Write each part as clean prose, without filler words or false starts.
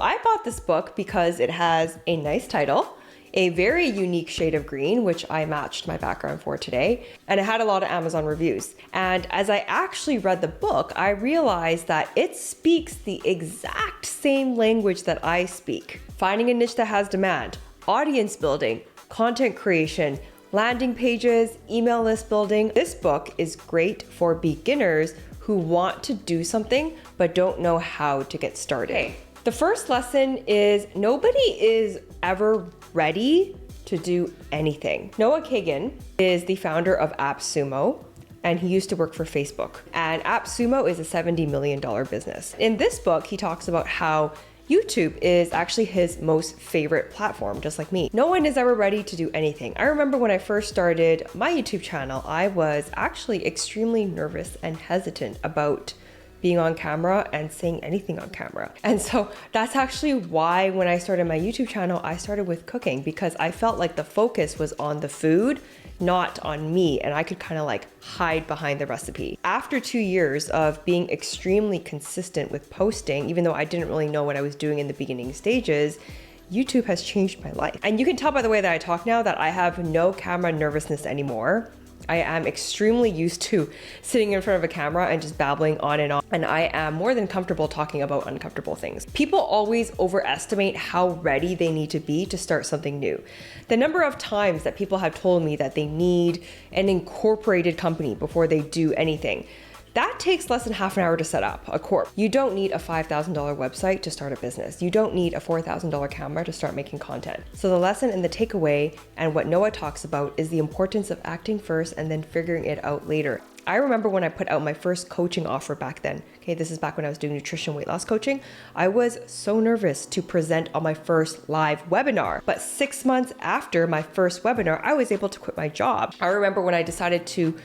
I bought this book because it has a nice title, a very unique shade of green, which I matched my background for today, and it had a lot of Amazon reviews. And as I actually read the book, I realized that it speaks the exact same language that I speak. Finding a niche that has demand, audience building, content creation, landing pages, email list building. This book is great for beginners who want to do something but don't know how to get started. Okay. The first lesson is nobody is ever ready to do anything. Noah Kagan is the founder of AppSumo, and he used to work for Facebook. And AppSumo is a $70 million business. In this book, he talks about how YouTube is actually his most favorite platform, just like me. No one is ever ready to do anything. I remember when I first started my YouTube channel, I was actually extremely nervous and hesitant about being on camera and saying anything on camera. And so that's actually why when I started my YouTube channel, I started with cooking, because I felt like the focus was on the food, not on me, and I could kind of like hide behind the recipe. After 2 years of being extremely consistent with posting, even though I didn't really know what I was doing in the beginning stages, YouTube has changed my life. And you can tell by the way that I talk now that I have no camera nervousness anymore. I am extremely used to sitting in front of a camera and just babbling on, and I am more than comfortable talking about uncomfortable things. People always overestimate how ready they need to be to start something new. The number of times that people have told me that they need an incorporated company before they do anything, that takes less than half an hour to set up a corp. You don't need a $5,000 website to start a business. You don't need a $4,000 camera to start making content. So the lesson and the takeaway and what Noah talks about is the importance of acting first and then figuring it out later. I remember when I put out my first coaching offer back then. Okay, this is back when I was doing nutrition weight loss coaching. I was so nervous to present on my first live webinar. But 6 months after my first webinar, I was able to quit my job. I remember when I decided to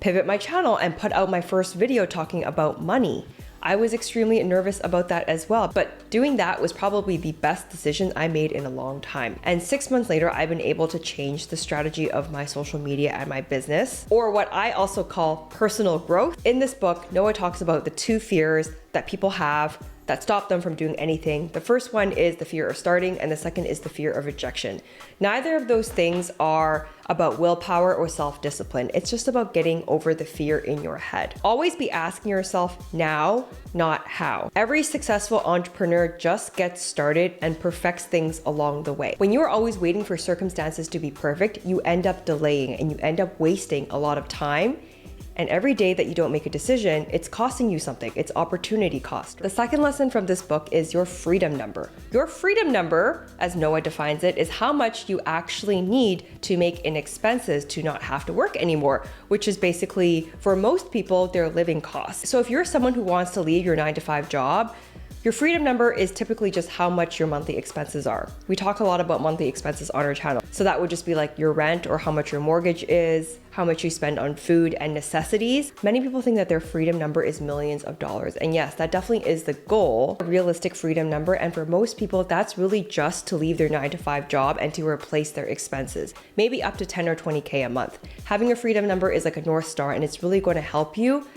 pivot my channel and put out my first video talking about money. I was extremely nervous about that as well, but doing that was probably the best decision I made in a long time. And 6 months later, I've been able to change the strategy of my social media and my business, or what I also call personal growth. In this book, Noah talks about the 2 fears that people have that stop them from doing anything. The first one is the fear of starting, and the second is the fear of rejection. Neither of those things are about willpower or self-discipline. It's just about getting over the fear in your head. Always be asking yourself now, not how. Every successful entrepreneur just gets started and perfects things along the way. When you are always waiting for circumstances to be perfect, you end up delaying and you end up wasting a lot of time. And every day that you don't make a decision, it's costing you something. It's opportunity cost. The second lesson from this book is your freedom number. Your freedom number, as Noah defines it, is how much you actually need to make in expenses to not have to work anymore, which is basically, for most people, their living costs. So if you're someone who wants to leave your 9-to-5 job, your freedom number is typically just how much your monthly expenses are. We talk a lot about monthly expenses on our channel. So that would just be like your rent or how much your mortgage is, how much you spend on food and necessities. Many people think that their freedom number is millions of dollars. And yes, that definitely is the goal, a realistic freedom number. And for most people, that's really just to leave their 9-to-5 job and to replace their expenses, maybe up to 10 or 20K a month. Having a freedom number is like a North Star, and it's really going to help you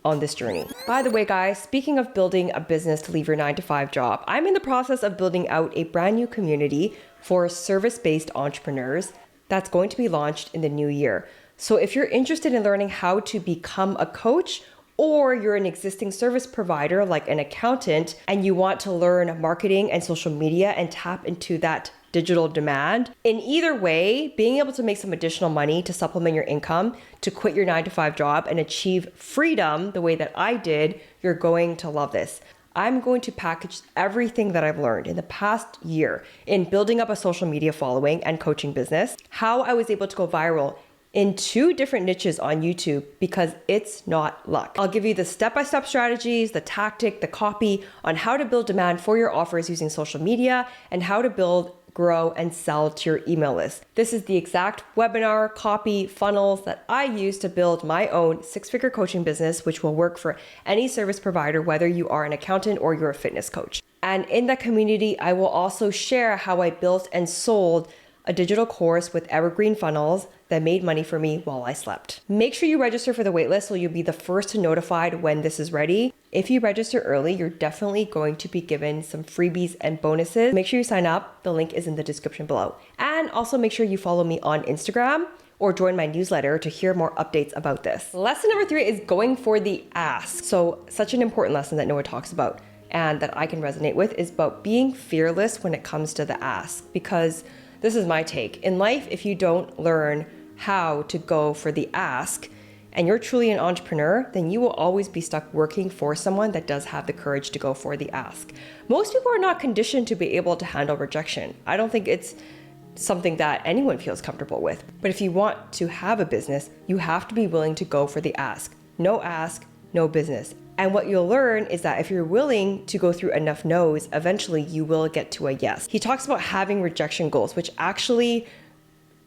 on this journey. By the way, guys, speaking of building a business to leave your 9-to-5 job, I'm in the process of building out a brand new community for service-based entrepreneurs that's going to be launched in the new year. So if you're interested in learning how to become a coach, or you're an existing service provider like an accountant and you want to learn marketing and social media and tap into that digital demand, in either way, being able to make some additional money to supplement your income, to quit your 9-to-5 job and achieve freedom the way that I did, you're going to love this. I'm going to package everything that I've learned in the past year in building up a social media following and coaching business, how I was able to go viral in 2 different niches on YouTube, because it's not luck. I'll give you the step-by-step strategies, the tactic, the copy on how to build demand for your offers using social media, and how to build, grow, and sell to your email list. This is the exact webinar, copy, funnels that I use to build my own 6-figure coaching business, which will work for any service provider, whether you are an accountant or you're a fitness coach. And in that community, I will also share how I built and sold a digital course with evergreen funnels that made money for me while I slept. Make sure you register for the waitlist so you'll be the first to notified when this is ready. If you register early, you're definitely going to be given some freebies and bonuses. Make sure you sign up. The link is in the description below. And also make sure you follow me on Instagram or join my newsletter to hear more updates about this. Lesson number 3 is going for the ask. So such an important lesson that Noah talks about and that I can resonate with is about being fearless when it comes to the ask. Because this is my take. In life, if you don't learn how to go for the ask, and you're truly an entrepreneur, then you will always be stuck working for someone that does have the courage to go for the ask. Most people are not conditioned to be able to handle rejection. I don't think it's something that anyone feels comfortable with. But if you want to have a business, you have to be willing to go for the ask. No ask, no business. And what you'll learn is that if you're willing to go through enough no's, eventually you will get to a yes. He talks about having rejection goals, which actually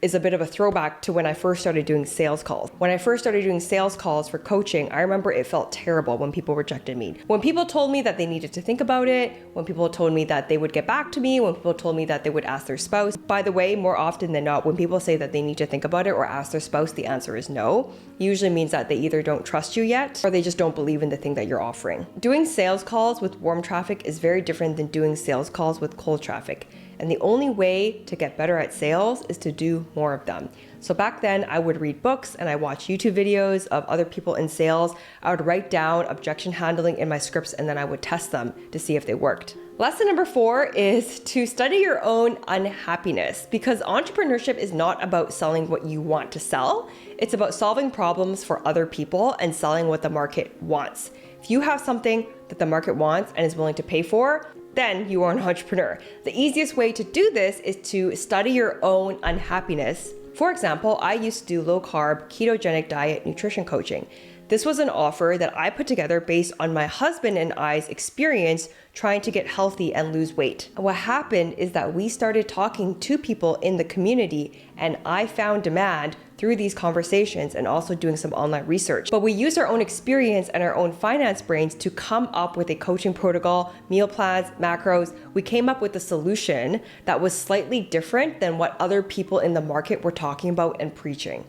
is a bit of a throwback to when I first started doing sales calls. When I first started doing sales calls for coaching, I remember it felt terrible when people rejected me. When people told me that they needed to think about it, when people told me that they would get back to me, when people told me that they would ask their spouse. By the way, more often than not, when people say that they need to think about it or ask their spouse, the answer is no. It usually means that they either don't trust you yet or they just don't believe in the thing that you're offering. Doing sales calls with warm traffic is very different than doing sales calls with cold traffic. And the only way to get better at sales is to do more of them. So back then I would read books and I watch YouTube videos of other people in sales. I would write down objection handling in my scripts and then I would test them to see if they worked. Lesson number 4 is to study your own unhappiness, because entrepreneurship is not about selling what you want to sell. It's about solving problems for other people and selling what the market wants. If you have something that the market wants and is willing to pay for, then you are an entrepreneur. The easiest way to do this is to study your own unhappiness. For example, I used to do low-carb, ketogenic diet nutrition coaching. This was an offer that I put together based on my husband and I's experience trying to get healthy and lose weight. What happened is that we started talking to people in the community and I found demand through these conversations and also doing some online research. But we used our own experience and our own finance brains to come up with a coaching protocol, meal plans, macros. We came up with a solution that was slightly different than what other people in the market were talking about and preaching.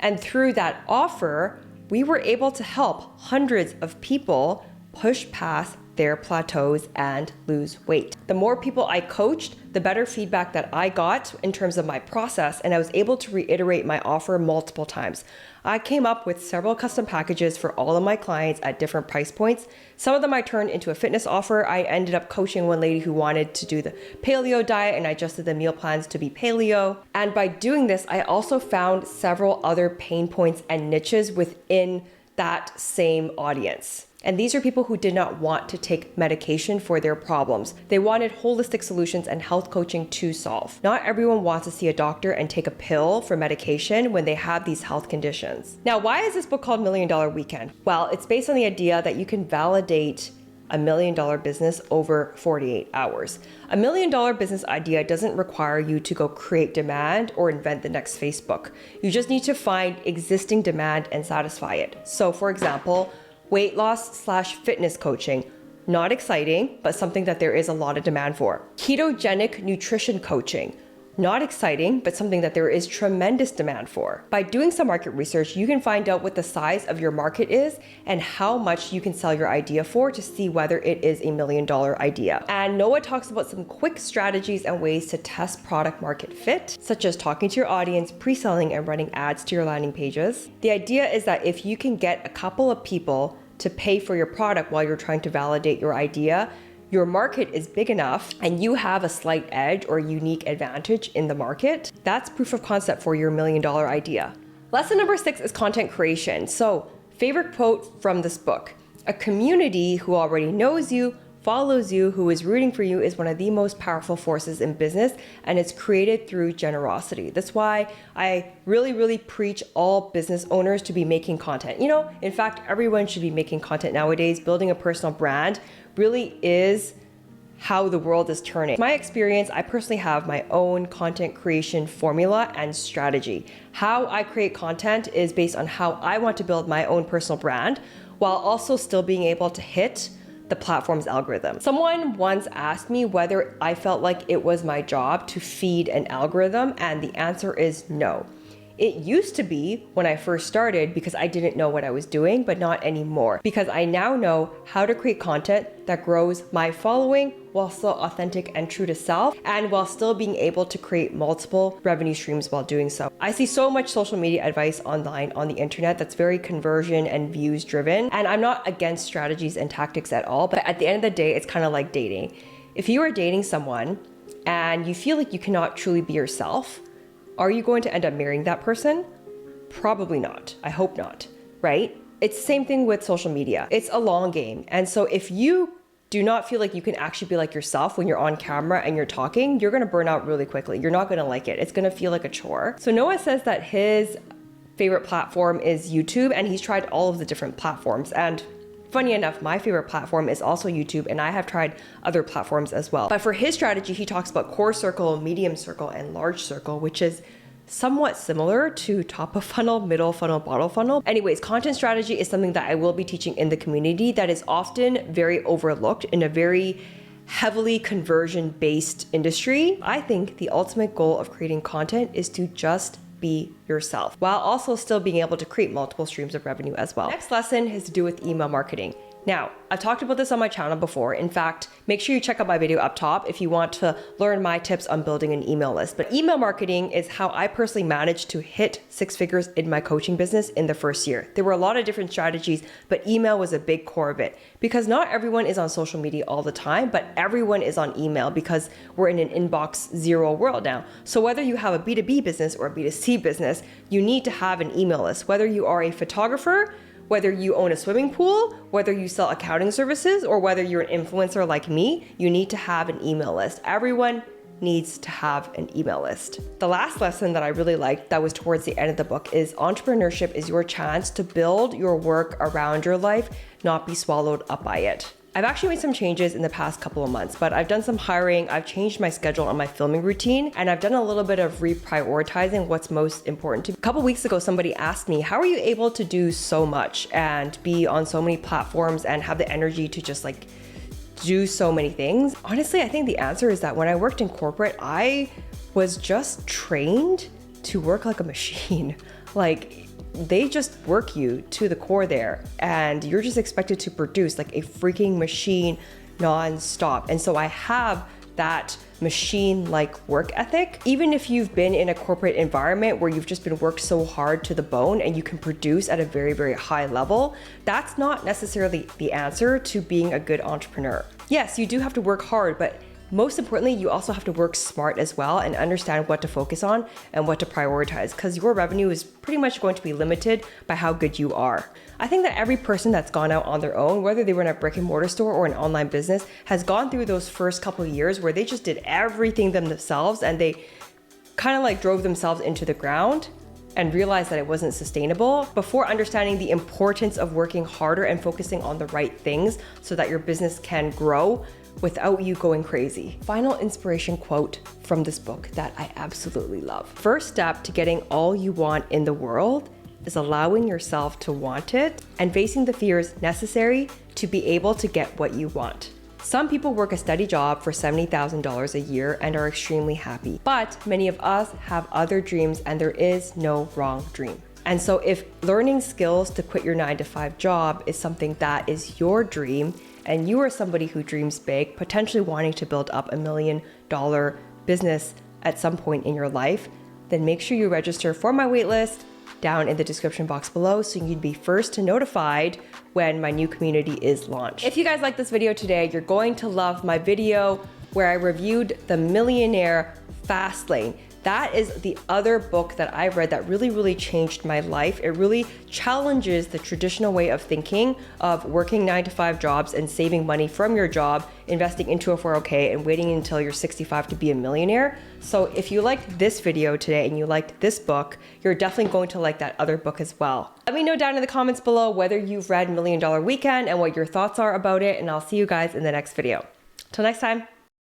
And through that offer, we were able to help hundreds of people push past their plateaus and lose weight. The more people I coached, the better feedback that I got in terms of my process, and I was able to reiterate my offer multiple times. I came up with several custom packages for all of my clients at different price points. Some of them I turned into a fitness offer. I ended up coaching one lady who wanted to do the paleo diet and I adjusted the meal plans to be paleo. And by doing this, I also found several other pain points and niches within that same audience. And these are people who did not want to take medication for their problems. They wanted holistic solutions and health coaching to solve. Not everyone wants to see a doctor and take a pill for medication when they have these health conditions. Now, why is this book called $1 Million Weekend? Well, it's based on the idea that you can validate a $1 million business over 48 hours. A $1 million business idea doesn't require you to go create demand or invent the next Facebook. You just need to find existing demand and satisfy it. So for example, weight loss/fitness coaching. Not exciting, but something that there is a lot of demand for. Ketogenic nutrition coaching. Not exciting, but something that there is tremendous demand for. By doing some market research, you can find out what the size of your market is and how much you can sell your idea for to see whether it is a $1 million idea. And Noah talks about some quick strategies and ways to test product market fit, such as talking to your audience, pre-selling, and running ads to your landing pages. The idea is that if you can get a couple of people to pay for your product while you're trying to validate your idea, your market is big enough and you have a slight edge or unique advantage in the market, that's proof of concept for your $1 million idea. Lesson number 6 is content creation. So, favorite quote from this book: a community who already knows you, follows you, who is rooting for you is one of the most powerful forces in business, and it's created through generosity. That's why I really preach all business owners to be making content. You know, in fact, everyone should be making content nowadays. Building a personal brand really is how the world is turning. My experience, I personally have my own content creation formula and strategy. How I create content is based on how I want to build my own personal brand while also still being able to hit the platform's algorithm. Someone once asked me whether I felt like it was my job to feed an algorithm, and the answer is no. It used to be when I first started because I didn't know what I was doing, but not anymore, because I now know how to create content that grows my following while still authentic and true to self, and while still being able to create multiple revenue streams while doing so. I see so much social media advice online on the internet that's very conversion and views driven, and I'm not against strategies and tactics at all, but at the end of the day, it's kind of like dating. If you are dating someone and you feel like you cannot truly be yourself, are you going to end up marrying that person? Probably not. I hope not, right? It's the same thing with social media. It's a long game. And so if you do not feel like you can actually be like yourself when you're on camera and you're talking, you're gonna burn out really quickly. You're not gonna like it. It's gonna feel like a chore. So Noah says that his favorite platform is YouTube, and he's tried all of the different platforms. And funny enough, my favorite platform is also YouTube, and I have tried other platforms as well. But for his strategy, he talks about core circle, medium circle, and large circle, which is somewhat similar to top of funnel, middle funnel, bottom funnel. Anyways, content strategy is something that I will be teaching in the community that is often very overlooked in a very heavily conversion-based industry. I think the ultimate goal of creating content is to just be yourself, while also still being able to create multiple streams of revenue as well. Next lesson has to do with email marketing. Now, I've talked about this on my channel before. In fact, make sure you check out my video up top if you want to learn my tips on building an email list. But email marketing is how I personally managed to hit 6 figures in my coaching business in the first year. There were a lot of different strategies, but email was a big core of it, because not everyone is on social media all the time, but everyone is on email because we're in an inbox zero world now. So whether you have a B2B business or a B2C business, you need to have an email list. Whether you are a photographer, whether you own a swimming pool, whether you sell accounting services, or whether you're an influencer like me, you need to have an email list. Everyone needs to have an email list. The last lesson that I really liked that was towards the end of the book is entrepreneurship is your chance to build your work around your life, not be swallowed up by it. I've actually made some changes in the past couple of months, but I've done some hiring, I've changed my schedule on my filming routine, and I've done a little bit of reprioritizing what's most important to me. A couple weeks ago, somebody asked me, how are you able to do so much and be on so many platforms and have the energy to just like do so many things? Honestly, I think the answer is that when I worked in corporate, I was just trained to work like a machine. Like, they just work you to the core there, and you're just expected to produce like a freaking machine non-stop. And so I have that machine-like work ethic. Even if you've been in a corporate environment where you've just been worked so hard to the bone and you can produce at a very, very high level, that's not necessarily the answer to being a good entrepreneur. Yes, you do have to work hard, but most importantly, you also have to work smart as well and understand what to focus on and what to prioritize, because your revenue is pretty much going to be limited by how good you are. I think that every person that's gone out on their own, whether they were in a brick and mortar store or an online business, has gone through those first couple of years where they just did everything themselves and they kind of like drove themselves into the ground and realized that it wasn't sustainable before understanding the importance of working harder and focusing on the right things so that your business can grow without you going crazy. Final inspiration quote from this book that I absolutely love. First step to getting all you want in the world is allowing yourself to want it and facing the fears necessary to be able to get what you want. Some people work a steady job for $70,000 a year and are extremely happy, but many of us have other dreams and there is no wrong dream. And so if learning skills to quit your 9-to-5 job is something that is your dream, and you are somebody who dreams big, potentially wanting to build up $1 million business at some point in your life, then make sure you register for my waitlist down in the description box below so you'd be first to notified when my new community is launched. If you guys like this video today, you're going to love my video where I reviewed The Millionaire Fast Lane. That is the other book that I read that really, really changed my life. It really challenges the traditional way of thinking of working 9-to-5 jobs and saving money from your job, investing into a 401k and waiting until you're 65 to be a millionaire. So if you liked this video today and you liked this book, you're definitely going to like that other book as well. Let me know down in the comments below whether you've read $1 Million Weekend and what your thoughts are about it, and I'll see you guys in the next video. Till next time.